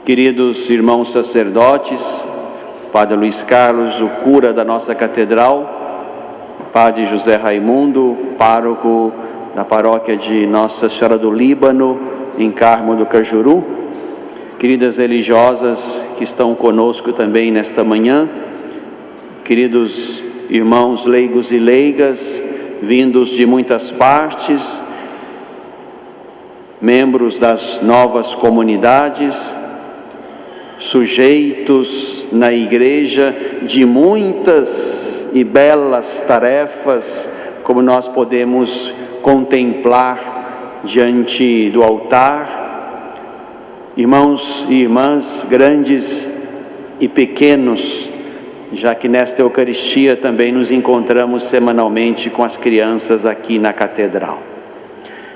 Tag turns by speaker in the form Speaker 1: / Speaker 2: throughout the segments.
Speaker 1: queridos irmãos sacerdotes, Padre Luiz Carlos, o cura da nossa catedral, Padre José Raimundo, pároco da paróquia de Nossa Senhora do Líbano, em Carmo do Cajuru, queridas religiosas que estão conosco também nesta manhã, queridos irmãos leigos e leigas, vindos de muitas partes, membros das novas comunidades, sujeitos na igreja de muitas e belas tarefas, como nós podemos contemplar diante do altar, irmãos e irmãs, grandes e pequenos, já que nesta Eucaristia também nos encontramos semanalmente com as crianças aqui na Catedral.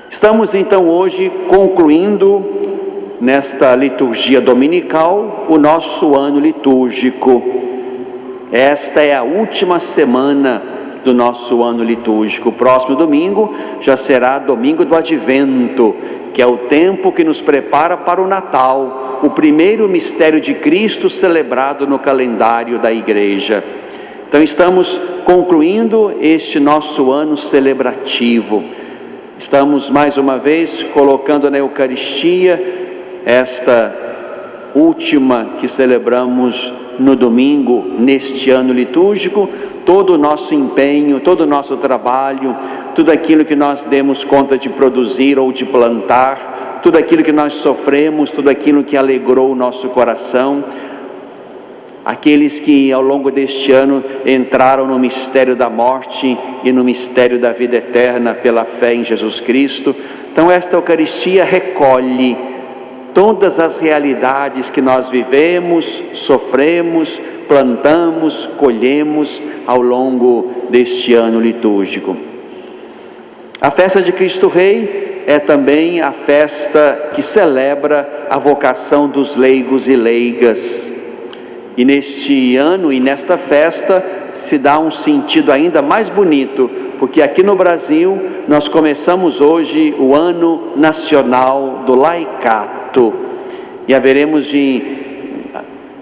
Speaker 1: Estamos então hoje concluindo nesta liturgia dominical o nosso ano litúrgico. Esta é a última semana do nosso ano litúrgico. O próximo domingo já será domingo do Advento, que é o tempo que nos prepara para o Natal, o primeiro mistério de Cristo celebrado no calendário da Igreja. Então estamos concluindo este nosso ano celebrativo. Estamos mais uma vez colocando na Eucaristia esta última que celebramos no domingo, neste ano litúrgico, todo o nosso empenho, todo o nosso trabalho, tudo aquilo que nós demos conta de produzir ou de plantar, tudo aquilo que nós sofremos, tudo aquilo que alegrou o nosso coração, aqueles que ao longo deste ano entraram no mistério da morte e no mistério da vida eterna pela fé em Jesus Cristo. Então esta Eucaristia recolhe todas as realidades que nós vivemos, sofremos, plantamos, colhemos ao longo deste ano litúrgico. A festa de Cristo Rei é também a festa que celebra a vocação dos leigos e leigas. E neste ano e nesta festa se dá um sentido ainda mais bonito, porque aqui no Brasil nós começamos hoje o ano nacional do laicato. E haveremos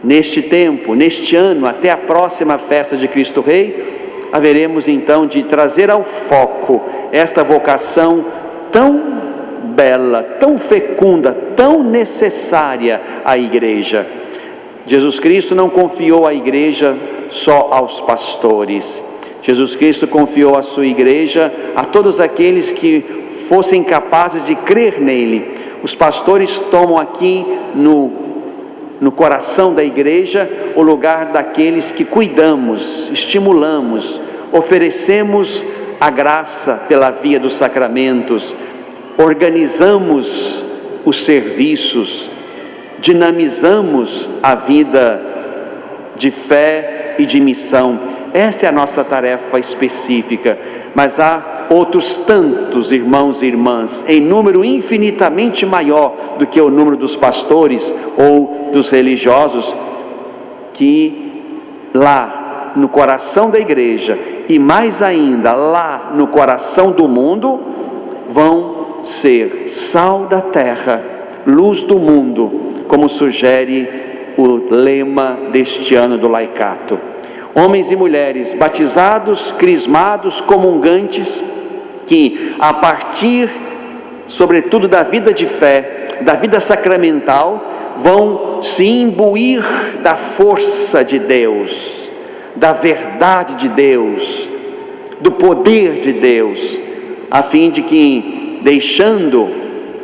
Speaker 1: neste tempo, neste ano, até a próxima festa de Cristo Rei, haveremos então de trazer ao foco esta vocação tão bela, tão fecunda, tão necessária à Igreja. Jesus Cristo não confiou a Igreja só aos pastores. Jesus Cristo confiou a sua Igreja a todos aqueles que fossem capazes de crer nele. Os pastores tomam aqui no coração da Igreja o lugar daqueles que cuidamos, estimulamos, oferecemos a graça pela via dos sacramentos, organizamos os serviços, dinamizamos a vida de fé e de missão. Esta é a nossa tarefa específica, mas há outros tantos irmãos e irmãs, em número infinitamente maior do que o número dos pastores ou dos religiosos, que lá no coração da Igreja e mais ainda lá no coração do mundo vão ser sal da terra, luz do mundo, como sugere o lema deste ano do laicato. Homens e mulheres batizados, crismados, comungantes, que a partir, sobretudo da vida de fé, da vida sacramental, vão se imbuir da força de Deus, da verdade de Deus, do poder de Deus, a fim de que, deixando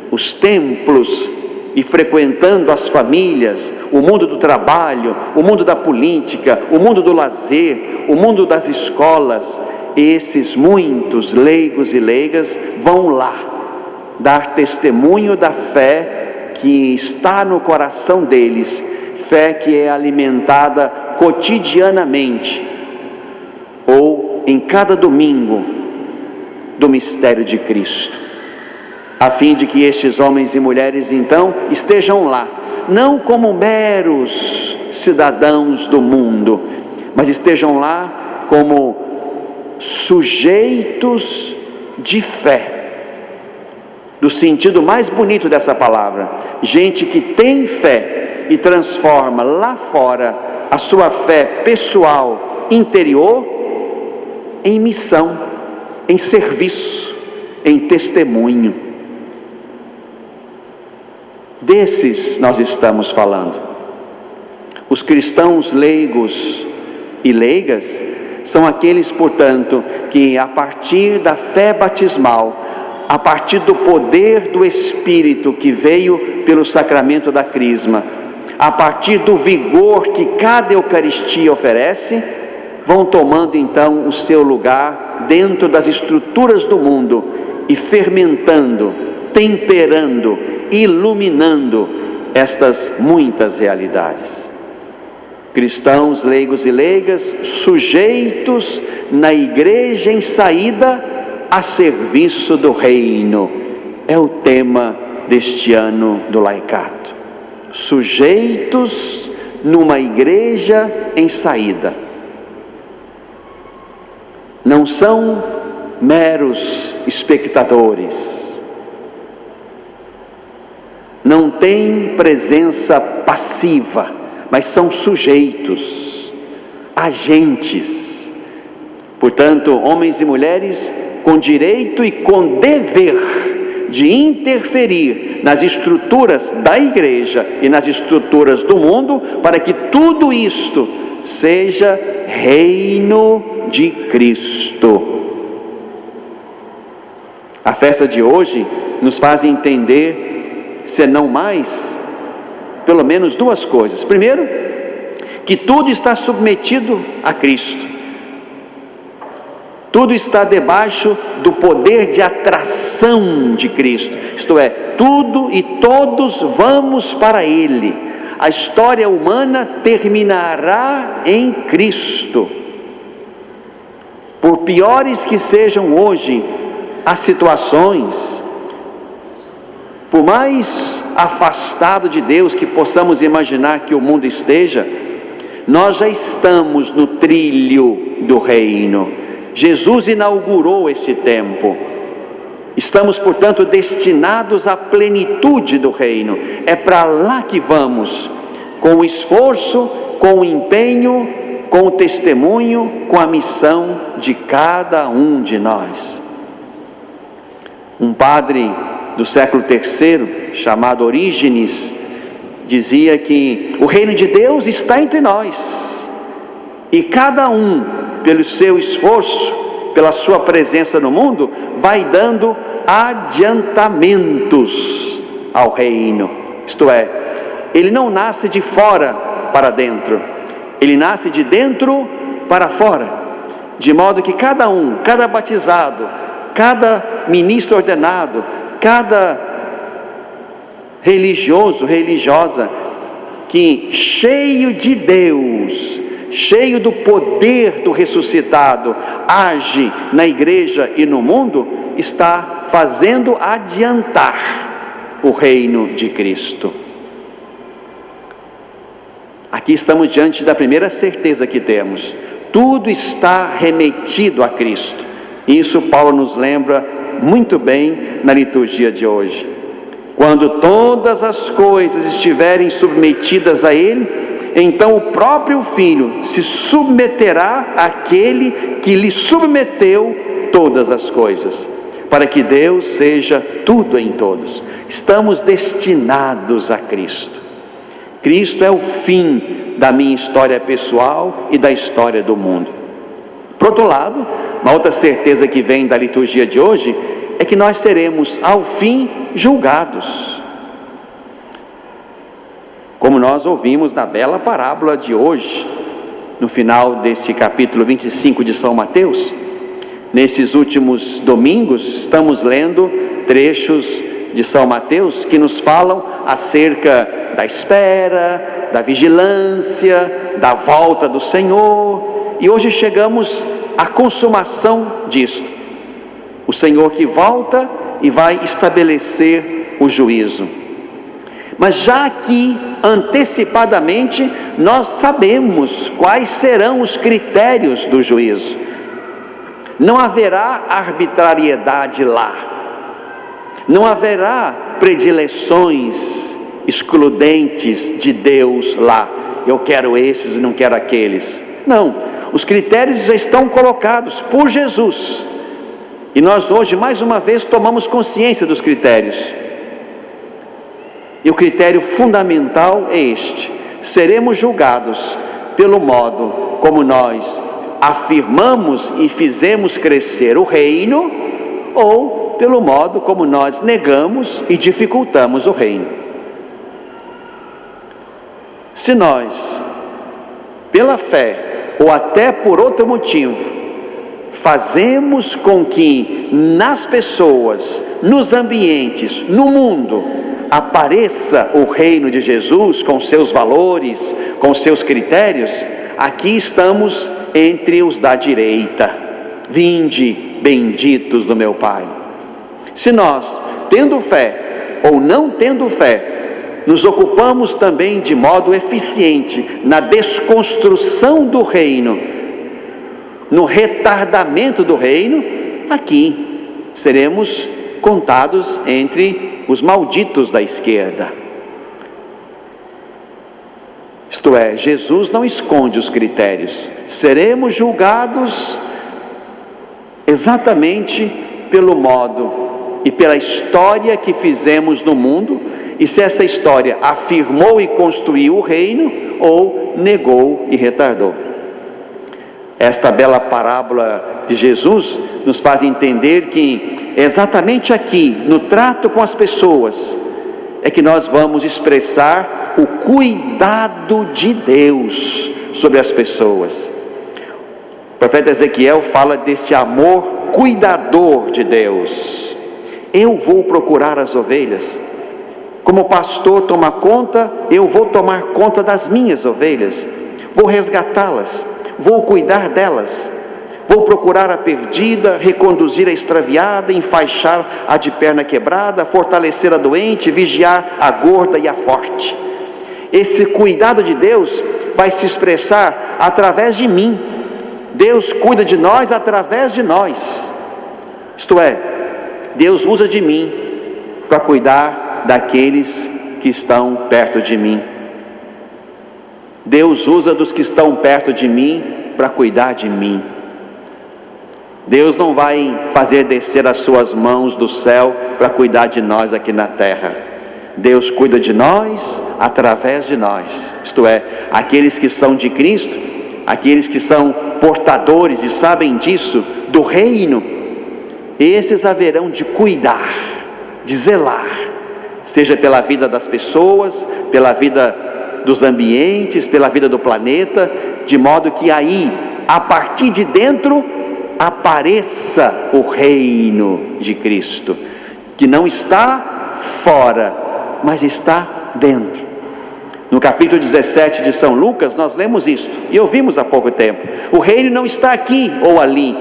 Speaker 1: os templos e frequentando as famílias, o mundo do trabalho, o mundo da política, o mundo do lazer, o mundo das escolas, esses muitos leigos e leigas vão lá dar testemunho da fé que está no coração deles, fé que é alimentada cotidianamente ou em cada domingo do mistério de Cristo, a fim de que estes homens e mulheres então estejam lá, não como meros cidadãos do mundo, mas estejam lá como sujeitos de fé, do sentido mais bonito dessa palavra, gente que tem fé, e transforma lá fora a sua fé pessoal, interior, em missão, em serviço, em testemunho. Desses nós estamos falando. Os cristãos leigos e leigas são aqueles, portanto, que a partir da fé batismal, a partir do poder do Espírito que veio pelo sacramento da Crisma, a partir do vigor que cada Eucaristia oferece, vão tomando então o seu lugar dentro das estruturas do mundo e fermentando, temperando, iluminando estas muitas realidades. Cristãos leigos e leigas, sujeitos na igreja em saída a serviço do reino, é o tema deste ano do laicato. Sujeitos numa igreja em saída. Não são meros espectadores, não têm presença passiva, mas são sujeitos, agentes. Portanto, homens e mulheres com direito e com dever de interferir nas estruturas da igreja e nas estruturas do mundo, para que tudo isto seja reino de Cristo. A festa de hoje nos faz entender, se não mais, pelo menos duas coisas. Primeiro, que tudo está submetido a Cristo. Tudo está debaixo do poder de atração de Cristo. Isto é, tudo e todos vamos para Ele. A história humana terminará em Cristo. Por piores que sejam hoje as situações, por mais afastado de Deus que possamos imaginar que o mundo esteja, nós já estamos no trilho do reino. Jesus inaugurou esse tempo. Estamos, portanto, destinados à plenitude do reino. É para lá que vamos, com o esforço, com o empenho, com o testemunho, com a missão de cada um de nós. Um padre do século III, chamado Orígenes, dizia que o reino de Deus está entre nós, e cada um, pelo seu esforço, pela sua presença no mundo, vai dando adiantamentos ao reino. Isto é, ele não nasce de fora para dentro, ele nasce de dentro para fora, de modo que cada um, cada batizado, cada ministro ordenado, cada religioso, religiosa, que cheio de Deus, cheio do poder do ressuscitado, age na igreja e no mundo, está fazendo adiantar o reino de Cristo. Aqui estamos diante da primeira certeza que temos: tudo está remetido a Cristo. Isso Paulo nos lembra muito bem na liturgia de hoje. Quando todas as coisas estiverem submetidas a Ele, então o próprio Filho se submeterá àquele que lhe submeteu todas as coisas, para que Deus seja tudo em todos. Estamos destinados a Cristo. Cristo é o fim da minha história pessoal e da história do mundo. Por outro lado, uma outra certeza que vem da liturgia de hoje é que nós seremos, ao fim, julgados. Como nós ouvimos na bela parábola de hoje, no final desse capítulo 25 de São Mateus. Nesses últimos domingos, estamos lendo trechos de São Mateus que nos falam acerca da espera, da vigilância, da volta do Senhor. E hoje chegamos à consumação disto. O Senhor que volta e vai estabelecer o juízo. Mas já aqui, antecipadamente, nós sabemos quais serão os critérios do juízo. Não haverá arbitrariedade lá. Não haverá predileções excludentes de Deus lá. Eu quero esses e não quero aqueles. Não, os critérios já estão colocados por Jesus. E nós hoje, mais uma vez, tomamos consciência dos critérios. E o critério fundamental é este: seremos julgados pelo modo como nós afirmamos e fizemos crescer o reino, ou pelo modo como nós negamos e dificultamos o reino. Se nós, pela fé, ou até por outro motivo, fazemos com que nas pessoas, nos ambientes, no mundo, apareça o reino de Jesus com seus valores, com seus critérios, aqui estamos entre os da direita. Vinde, benditos do meu Pai. Se nós, tendo fé ou não tendo fé, nos ocupamos também de modo eficiente na desconstrução do reino, no retardamento do reino, aqui seremos contados entre os malditos da esquerda. Isto é, Jesus não esconde os critérios. Seremos julgados exatamente pelo modo e pela história que fizemos no mundo, e se essa história afirmou e construiu o reino, ou negou e retardou. Esta bela parábola de Jesus nos faz entender que exatamente aqui, no trato com as pessoas, é que nós vamos expressar o cuidado de Deus sobre as pessoas. O profeta Ezequiel fala desse amor cuidador de Deus. Eu vou procurar as ovelhas. Como pastor toma conta, eu vou tomar conta das minhas ovelhas. Vou resgatá-las, vou cuidar delas. Vou procurar a perdida, reconduzir a extraviada, enfaixar a de perna quebrada, fortalecer a doente, vigiar a gorda e a forte. Esse cuidado de Deus vai se expressar através de mim. Deus cuida de nós através de nós. Isto é, Deus usa de mim para cuidar daqueles que estão perto de mim. Deus usa dos que estão perto de mim para cuidar de mim. Deus não vai fazer descer as suas mãos do céu para cuidar de nós aqui na terra. Deus cuida de nós através de nós. Isto é, aqueles que são de Cristo, aqueles que são portadores e sabem disso, do reino, esses haverão de cuidar, de zelar, seja pela vida das pessoas, pela vida dos ambientes, pela vida do planeta, de modo que aí, a partir de dentro, apareça o reino de Cristo, que não está fora, mas está dentro. No capítulo 17 de São Lucas, nós lemos isto, e ouvimos há pouco tempo. O reino não está aqui ou ali,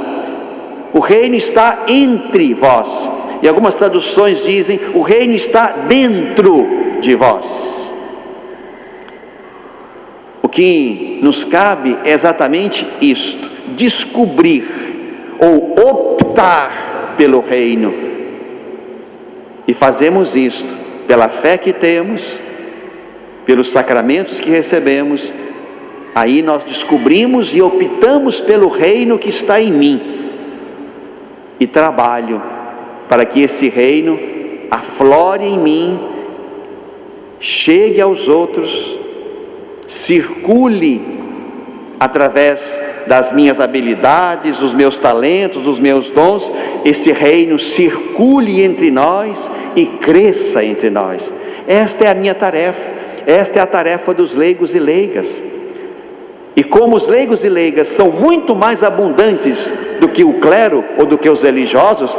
Speaker 1: o reino está entre vós. E algumas traduções dizem, o reino está dentro de vós. O que nos cabe é exatamente isto: descobrir ou optar pelo reino. E fazemos isto pela fé que temos, pelos sacramentos que recebemos. Aí nós descobrimos e optamos pelo reino que está em mim. E trabalho para que esse reino aflore em mim, chegue aos outros, circule através das minhas habilidades, dos meus talentos, dos meus dons, esse reino circule entre nós e cresça entre nós. Esta é a minha tarefa, esta é a tarefa dos leigos e leigas. E como os leigos e leigas são muito mais abundantes do que o clero ou do que os religiosos,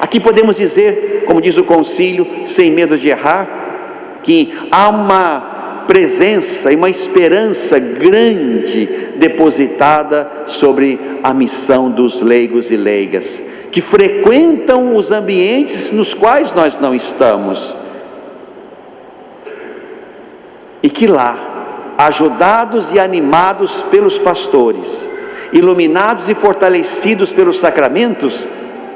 Speaker 1: aqui podemos dizer, como diz o concílio, sem medo de errar, que há uma presença e uma esperança grande depositada sobre a missão dos leigos e leigas, que frequentam os ambientes nos quais nós não estamos, e que lá, ajudados e animados pelos pastores, iluminados e fortalecidos pelos sacramentos,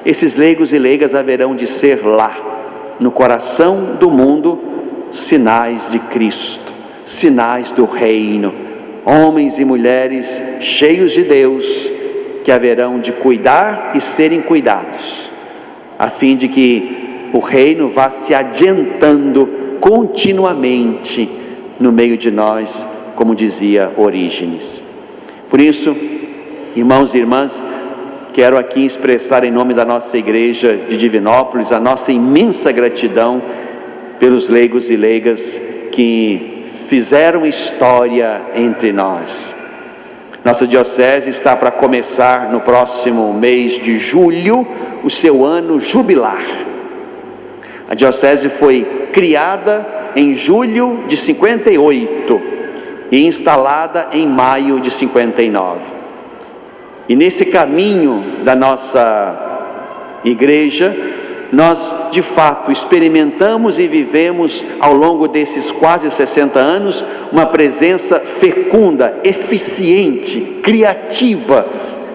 Speaker 1: esses leigos e leigas haverão de ser lá, no coração do mundo, sinais de Cristo, sinais do reino, homens e mulheres cheios de Deus, que haverão de cuidar e serem cuidados, a fim de que o reino vá se adiantando continuamente no meio de nós, como dizia Orígenes. Por isso, irmãos e irmãs, quero aqui expressar em nome da nossa igreja de Divinópolis a nossa imensa gratidão pelos leigos e leigas que fizeram história entre nós. Nossa diocese está para começar no próximo mês de julho o seu ano jubilar. A diocese foi criada em julho de 58 e instalada em maio de 59. E nesse caminho da nossa igreja, nós de fato experimentamos e vivemos ao longo desses quase 60 anos uma presença fecunda, eficiente, criativa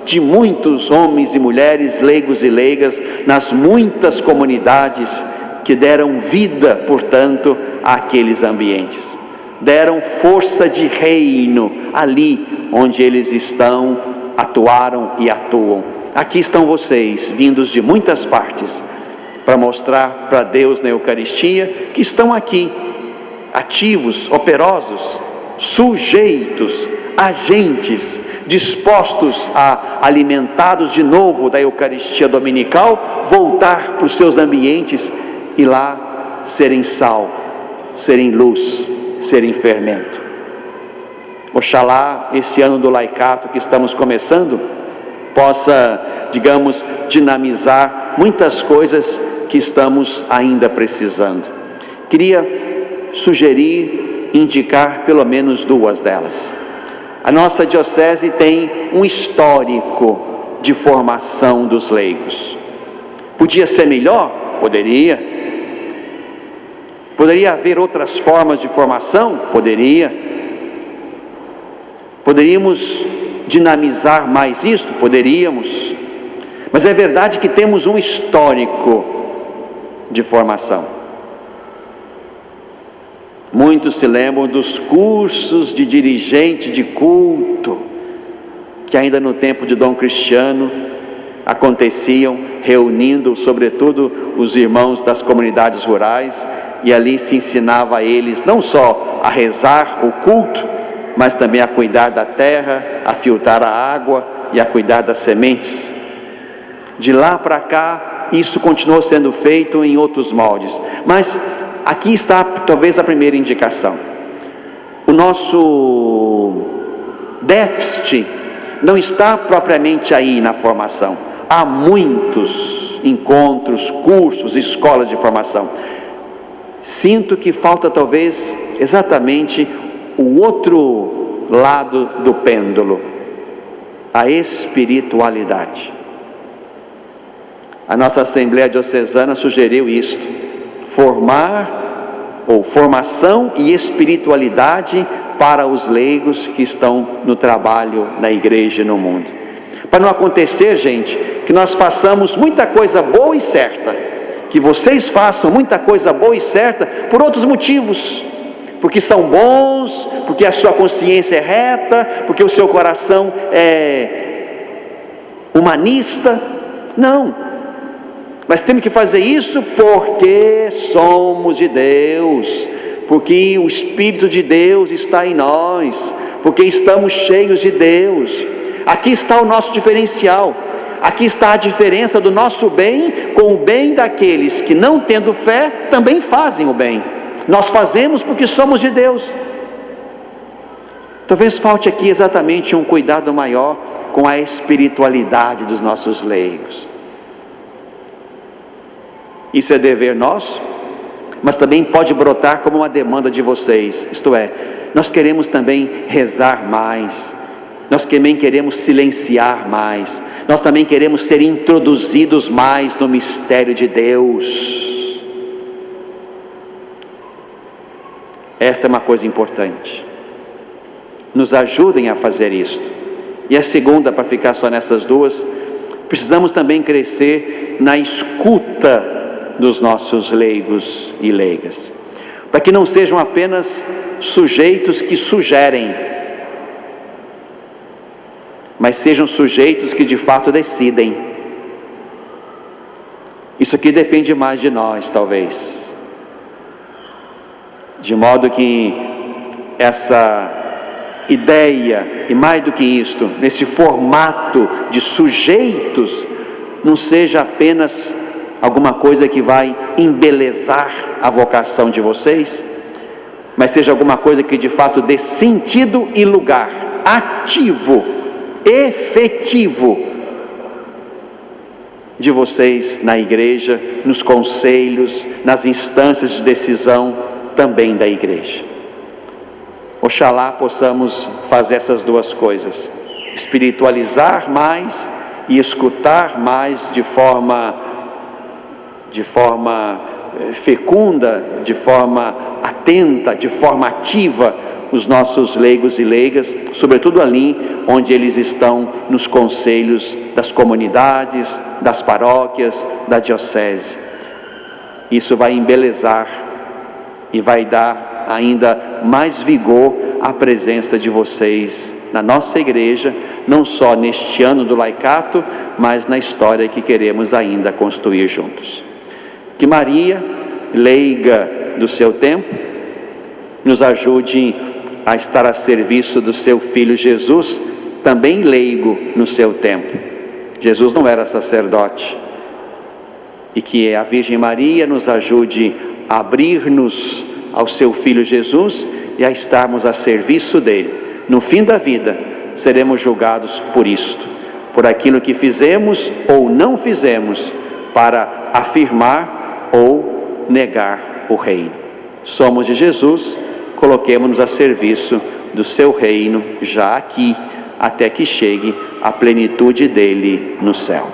Speaker 1: de muitos homens e mulheres, leigos e leigas, nas muitas comunidades que deram vida, portanto, àqueles ambientes. Deram força de reino ali onde eles estão, atuaram e atuam. Aqui estão vocês, vindos de muitas partes, para mostrar para Deus na Eucaristia que estão aqui, ativos, operosos, sujeitos, agentes, dispostos a, alimentados de novo da Eucaristia dominical, voltar para os seus ambientes e lá serem sal, serem luz, serem fermento. Oxalá esse ano do laicato que estamos começando possa, digamos, dinamizar muitas coisas que estamos ainda precisando. Queria sugerir, indicar pelo menos duas delas. A nossa diocese tem um histórico de formação dos leigos. Podia ser melhor? Poderia. Poderia haver outras formas de formação? Poderia. Poderíamos dinamizar mais isto? Poderíamos. Mas é verdade que temos um histórico de formação. Muitos se lembram dos cursos de dirigente de culto, que ainda no tempo de Dom Cristiano aconteciam, reunindo sobretudo os irmãos das comunidades rurais, e ali se ensinava a eles não só a rezar o culto, mas também a cuidar da terra, a filtrar a água e a cuidar das sementes. De lá para cá, isso continuou sendo feito em outros moldes. Mas aqui está talvez a primeira indicação. O nosso déficit não está propriamente aí na formação. Há muitos encontros, cursos, escolas de formação. Sinto que falta talvez exatamente o outro lado do pêndulo, a espiritualidade. A nossa Assembleia Diocesana sugeriu isto: formação e espiritualidade para os leigos que estão no trabalho na igreja e no mundo. Para não acontecer, gente, que nós façamos muita coisa boa e certa, que vocês façam muita coisa boa e certa por outros motivos, porque são bons, porque a sua consciência é reta, porque o seu coração é humanista. Não. Mas temos que fazer isso porque somos de Deus, porque o Espírito de Deus está em nós, porque estamos cheios de Deus. Aqui está o nosso diferencial, aqui está a diferença do nosso bem com o bem daqueles que, não tendo fé, também fazem o bem. Nós fazemos porque somos de Deus. Talvez falte aqui exatamente um cuidado maior com a espiritualidade dos nossos leigos. Isso é dever nosso, mas também pode brotar como uma demanda de vocês. Isto é, nós queremos também rezar mais, nós também queremos silenciar mais, nós também queremos ser introduzidos mais no mistério de Deus. Esta é uma coisa importante. Nos ajudem a fazer isto. E a segunda, para ficar só nessas duas, precisamos também crescer na escuta dos nossos leigos e leigas. para que não sejam apenas sujeitos que sugerem, mas sejam sujeitos que de fato decidem. Isso aqui depende mais de nós, talvez, de modo que essa ideia, e mais do que isto, nesse formato de sujeitos, não seja apenas alguma coisa que vai embelezar a vocação de vocês, mas seja alguma coisa que de fato dê sentido e lugar ativo, efetivo de vocês na igreja, nos conselhos, nas instâncias de decisão também da igreja. Oxalá possamos fazer essas duas coisas: espiritualizar mais e escutar mais de forma fecunda, de forma atenta, de forma ativa, os nossos leigos e leigas, sobretudo ali onde eles estão nos conselhos das comunidades, das paróquias, da diocese. Isso vai embelezar e vai dar ainda mais vigor à presença de vocês na nossa igreja, não só neste ano do laicato, mas na história que queremos ainda construir juntos. Que Maria, leiga do seu tempo, nos ajude a estar a serviço do seu Filho Jesus, também leigo no seu tempo. Jesus não era sacerdote. E que a Virgem Maria nos ajude a abrir-nos ao seu Filho Jesus e a estarmos a serviço dele. No fim da vida, seremos julgados por isto, por aquilo que fizemos ou não fizemos para afirmar ou negar o reino. Somos de Jesus, coloquemo-nos a serviço do seu reino já aqui, até que chegue a plenitude dele no céu.